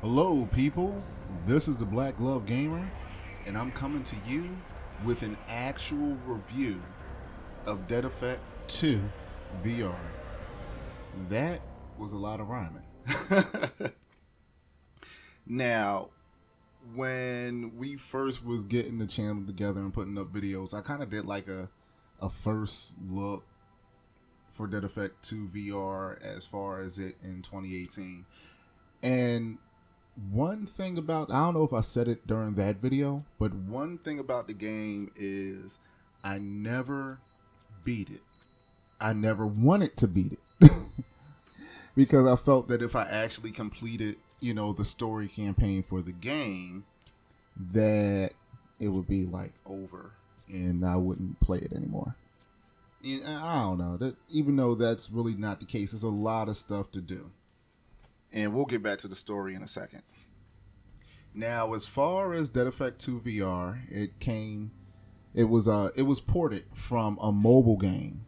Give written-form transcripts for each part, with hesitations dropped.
Hello, people. This is the Black Glove Gamer, and I'm coming to you with an actual review of Dead Effect 2 VR. That was a lot of rhyming. Now, when we first was getting the channel together and putting up videos, I kind of did like a first look for Dead Effect 2 VR as far as it in 2018. And one thing about, I don't know if I said it during that video, but one thing about the game is I never beat it. I never wanted to beat it because I felt that if I actually completed, the story campaign for the game, that it would be like over and I wouldn't play it anymore. And I don't know that, even though that's really not the case, there's a lot of stuff to do. And we'll get back to the story in a second. Now, as far as Dead Effect 2 VR, it was ported from a mobile game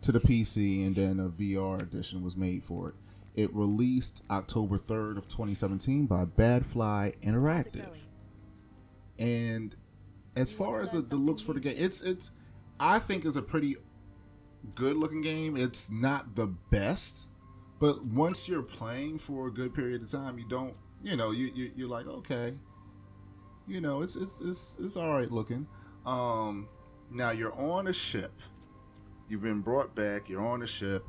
to the PC, and then a VR edition was made for it. It released October 3rd of 2017 by Badfly Interactive. And as far as the looks for the game, it's I think it's a pretty good looking game. It's not the best, but once you're playing for a good period of time, you don't, you're like, okay, it's all right looking. Now you're on a ship. You've been brought back. You're on a ship.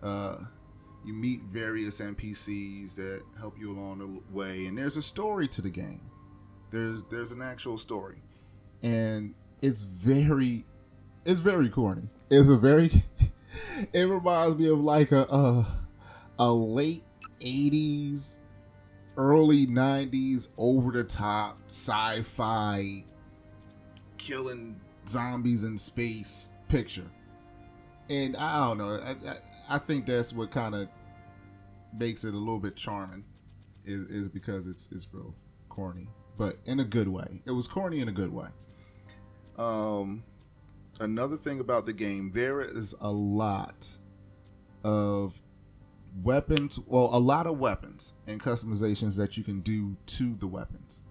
You meet various NPCs that help you along the way, and there's a story to the game. There's an actual story, and it's very corny. It reminds me of like a late 80s, early 90s over the top sci-fi killing zombies in space picture. And I don't know, I think that's what kind of makes it a little bit charming is because it's real corny, but in a good way. It was corny in a good way. Another thing about the game, there is a lot of weapons, a lot of weapons and customizations that you can do to the weapons.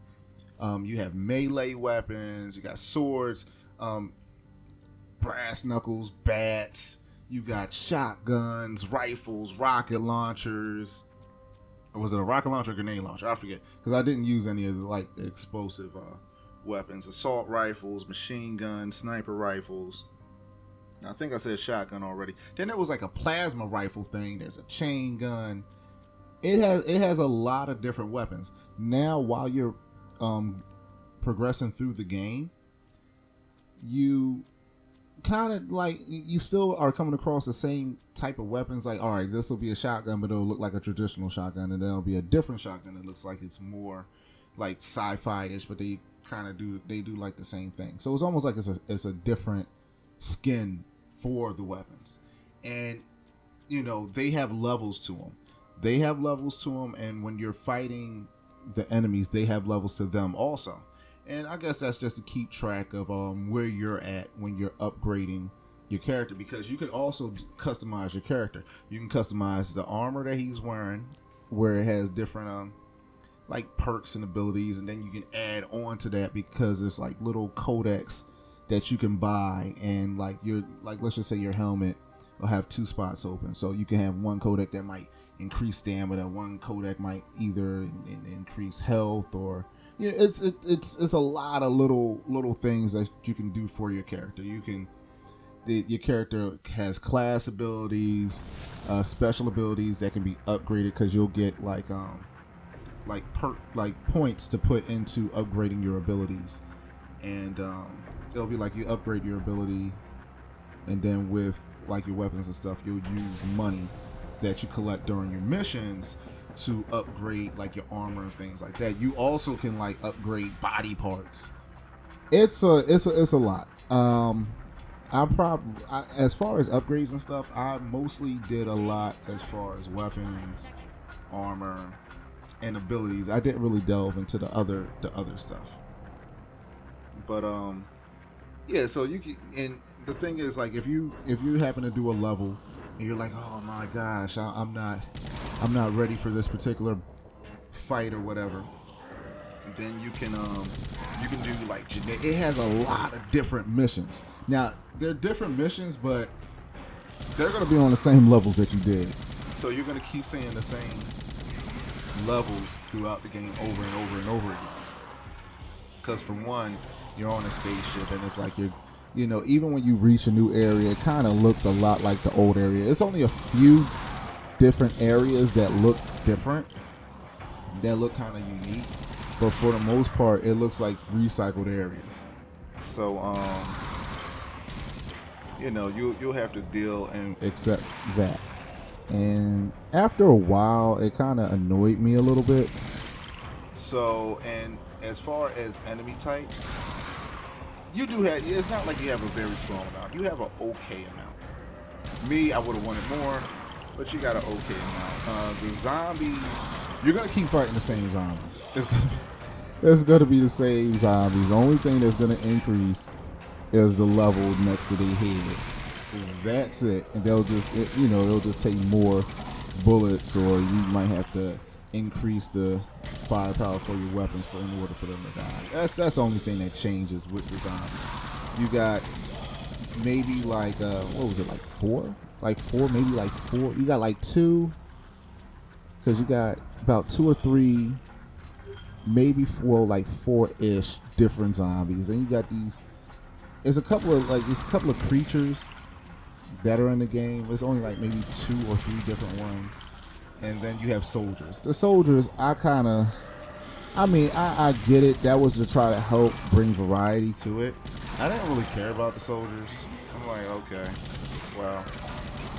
You have melee weapons, you got swords, brass knuckles, bats, you got shotguns, rifles, rocket launchers. Or was it a rocket launcher or grenade launcher? I forget, because I didn't use any of the like explosive weapons. Assault rifles, machine guns, sniper rifles. I think I said shotgun already. Then there was like a plasma rifle thing. There's a chain gun. It has a lot of different weapons. Now, while you're progressing through the game, you kind of like, you still are coming across the same type of weapons. Like, all right, this will be a shotgun, but it'll look like a traditional shotgun, and then there'll be a different shotgun that looks like it's more like sci-fi-ish, but they do like the same thing. So it's almost like it's a different skin for the weapons. And they have levels to them. And when you're fighting the enemies, they have levels to them also. And I guess that's just to keep track of where you're at when you're upgrading your character, because you can also customize your character. You can customize the armor that he's wearing, where it has different like perks and abilities, and then you can add on to that because there's like little codecs that you can buy, and like let's just say your helmet will have two spots open, so you can have one codec that might increase stamina, one codec might either increase health, or it's a lot of little things that you can do for your character. Your character has class abilities, special abilities that can be upgraded, because you'll get like points to put into upgrading your abilities, and it'll be like you upgrade your ability, and then with like your weapons and stuff, you'll use money that you collect during your missions to upgrade like your armor and things like that. You also can like upgrade body parts. It's a lot. As far as upgrades and stuff, I mostly did a lot as far as weapons, armor, and abilities. I didn't really delve into the other stuff. But yeah, so you can, and the thing is, like, if you happen to do a level and you're like, oh my gosh, I'm not ready for this particular fight or whatever, then you can do like it has a lot of different missions. Now they're different missions, but they're gonna be on the same levels that you did. So you're gonna keep seeing the same levels throughout the game over and over and over again. Because for one, you're on a spaceship and it's like even when you reach a new area, it kind of looks a lot like the old area. It's only a few different areas that look different, that look kind of unique, but for the most part, it looks like recycled areas. So, you'll have to deal and accept that. And after a while, it kind of annoyed me a little bit. So, and as far as enemy types, you do have, it's not like you have a very small amount. You have an okay amount. Me, I would have wanted more, but you got an okay amount. The zombies, you're going to keep fighting the same zombies. It's going to be the same zombies. The only thing that's going to increase is the level next to their heads. That's it. And they'll just take more bullets, or you might have to increase the firepower for your weapons in order for them to die. That's the only thing that changes with the zombies. You got maybe like what was it, like four, maybe like four. You got like two, because you got about two or three, maybe four-ish different zombies. And you got these. It's a couple of creatures that are in the game. It's only like maybe two or three different ones. And then you have soldiers. The soldiers, I get it. That was to try to help bring variety to it. I didn't really care about the soldiers. I'm like, okay, well,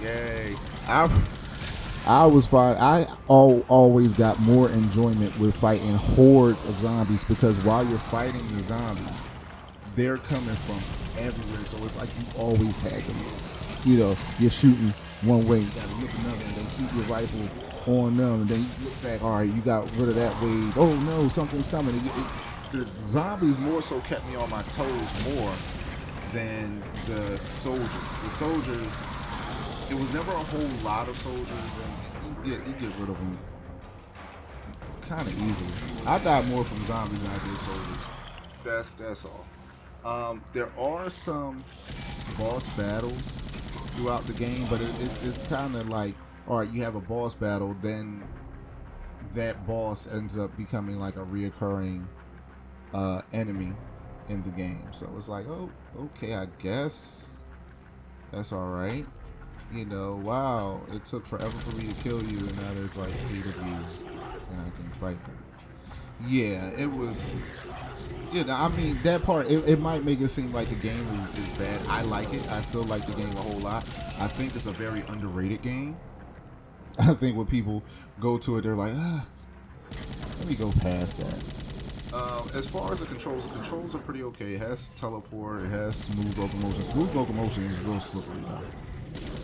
yay. I was fine. I always got more enjoyment with fighting hordes of zombies, because while you're fighting the zombies, they're coming from everywhere. So it's like you always had to move. You're shooting one way, you gotta look another, and then keep your rifle on them, and then you look back, all right, you got rid of that wave. Oh no, something's coming. The zombies more so kept me on my toes more than the soldiers. The soldiers, it was never a whole lot of soldiers, and you get rid of them kind of easily. I died more from zombies than I did soldiers. That's all. There are some boss battles throughout the game, but it's kind of like, all right, you have a boss battle, then that boss ends up becoming like a reoccurring enemy in the game. So it's like, oh, okay, I guess that's all right. Wow, it took forever for me to kill you, and now there's like 8 of you, and I can fight them. Yeah, it was. That part, it might make it seem like the game is bad. I like it. I still like the game a whole lot. I think it's a very underrated game. I think when people go to it, they're like, let me go past that. As far as the controls are pretty okay. It has teleport. It has smooth locomotion. Smooth locomotion is real slippery now.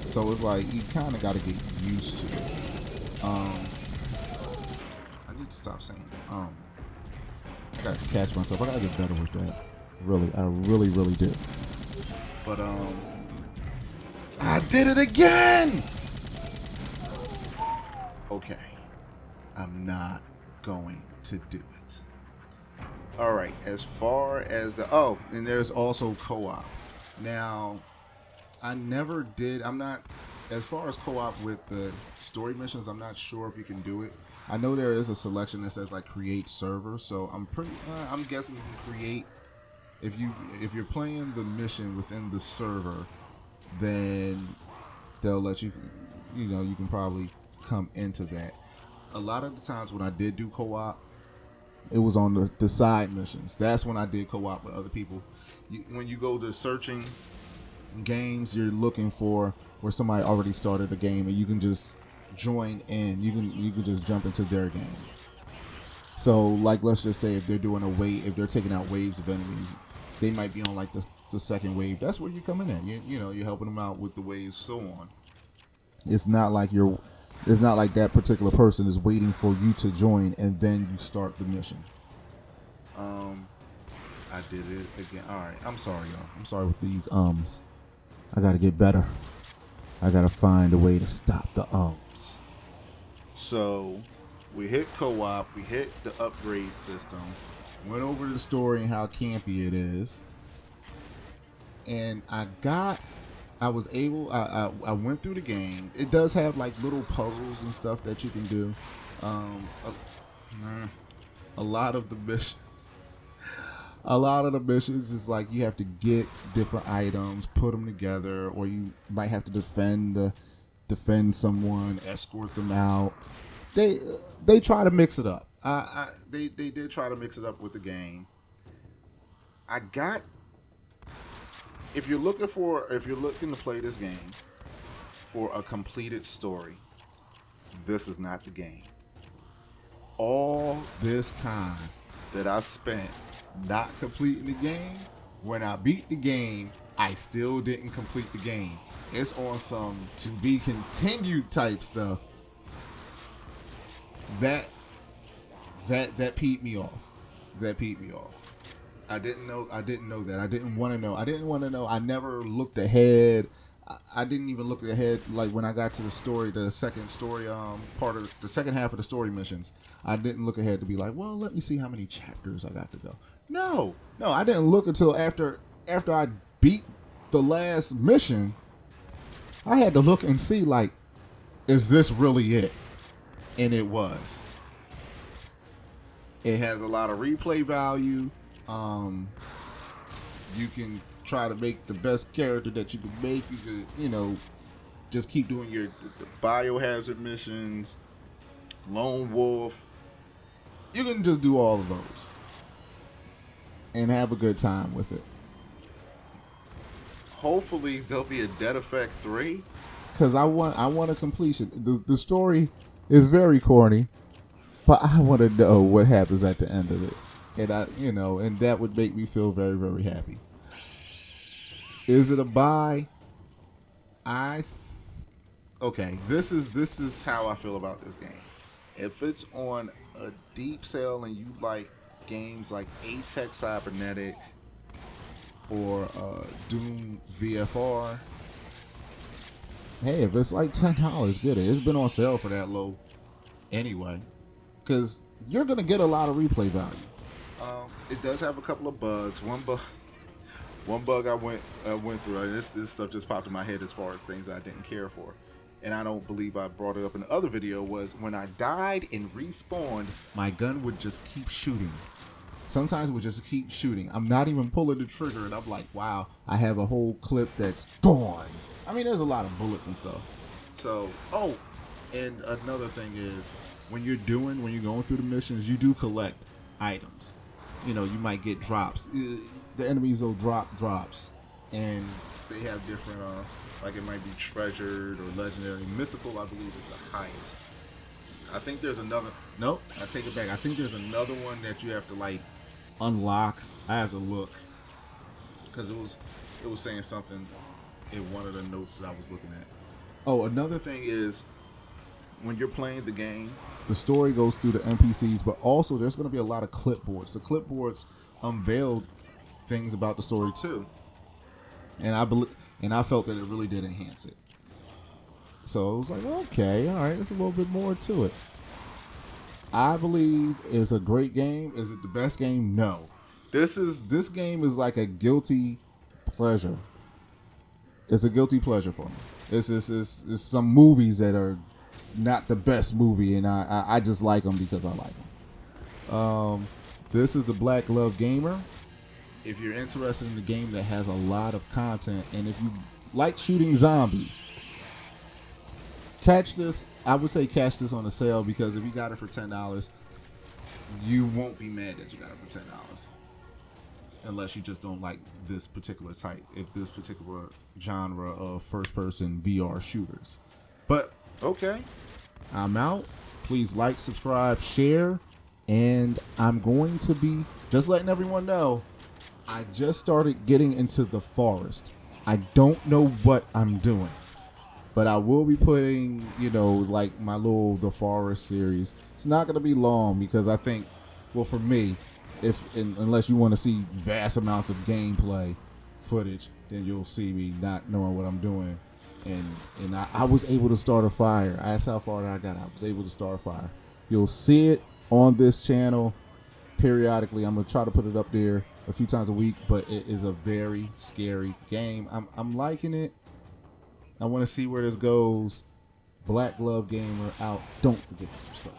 So it's like, you kind of got to get used to it. I need to stop saying it. I gotta catch myself. I gotta get better with that. Really, I really do. But I did it again. Okay, I'm not going to do it. All right. As far as and there's also co-op. Now, I'm not. As far as co-op with the story missions, I'm not sure if you can do it. I know there is a selection that says like create server, so I'm guessing you can create, if you're playing the mission within the server, then they'll let you, you can probably come into that. A lot of the times when I did do co-op, it was on the side missions. That's when I did co-op with other people. When you go to searching games, you're looking for where somebody already started a game, and you can just join in. You can just jump into their game. So like, let's just say if they're doing if they're taking out waves of enemies, they might be on like the second wave. That's where you come in at. You're helping them out with the waves, so on. It's not like that particular person is waiting for you to join and then you start the mission. I did it again. All right, I'm sorry, y'all. I'm sorry with these I gotta get better. I gotta find a way to stop the ums. So, We hit co-op. We hit the upgrade system. Went over the story and how campy it is. And I was able. I went through the game. It does have like little puzzles and stuff that you can do. Um, a lot of the missions. A lot of the missions is like you have to get different items, put them together, or you might have to defend someone, escort them out. They try to mix it up. They did try to mix it up with the game. I got if you're looking to play this game for a completed story, this is not the game. All this time that I spent not completing the game, when I beat the game, I still didn't complete the game. It's on some to be continued type stuff. That peed me off. That peed me off. I didn't know that. I didn't want to know. I never looked ahead. I didn't even look ahead. Like when I got to the story, the second story, part of the second half of the story missions, I didn't look ahead to be like, well, let me see how many chapters I got to go. No, I didn't look until after I beat the last mission. I had to look and see, like, is this really it? And it was. It has a lot of replay value. You can try to make the best character that you can make. You could, just keep doing the biohazard missions, lone wolf. You can just do all of those and have a good time with it. Hopefully there'll be a Dead Effect 3. Because I want a completion. The story is very corny, but I want to know what happens at the end of it. And and that would make me feel very, very happy. Is it a buy? Okay, this is how I feel about this game. If it's on a deep sale and you like games like A-Tech Cybernetic or Doom VFR, hey, if it's like $10, get it. It's been on sale for that low anyway, because you're gonna get a lot of replay value. It does have a couple of bugs. One bug I went through. This stuff just popped in my head as far as things I didn't care for, and I don't believe I brought it up in the other video. Was when I died and respawned, my gun would just keep shooting. Sometimes it would just keep shooting. I'm not even pulling the trigger, and I'm like, wow, I have a whole clip that's gone. I mean, there's a lot of bullets and stuff. So, and another thing is when you're going through the missions, you do collect items. You might get drops. The enemies will drop drops, and they have different, like it might be treasured or legendary. Mythical, I believe, is the highest. I think there's another. Nope, I take it back. I think there's another one that you have to like unlock. I have to look because it was saying something in one of the notes that I was looking at. Oh, another thing is when you're playing the game, the story goes through the NPCs, but also there's going to be a lot of clipboards. The clipboards unveiled things about the story too, and I felt that it really did enhance it. So it was like, okay, all right, there's a little bit more to it. I believe it's a great game. Is it the best game? No. This game is like a guilty pleasure. It's a guilty pleasure for me. It's some movies that are not the best movie, and I just like them because I like them. This is the Black Glove Gamer. If you're interested in a game that has a lot of content, and if you like shooting zombies, catch this. I would say catch this on a sale, because if you got it for $10, you won't be mad that you got it for $10. Unless you just don't like this particular type, if this particular genre of first-person VR shooters. But, okay. I'm out. Please like, subscribe, share. And I'm going to be just letting everyone know, I just started getting into the forest. I don't know what I'm doing, but I will be putting, like my little The Forest series. It's not going to be long, because I think, well, for me, unless you want to see vast amounts of gameplay footage, then you'll see me not knowing what I'm doing. And I was able to start a fire. That's how far I got. I was able to start a fire. You'll see it on this channel periodically. I'm gonna try to put it up there a few times a week, but it is a very scary game. I'm liking it. I want to see where this goes. Black Glove Gamer out. Don't forget to subscribe.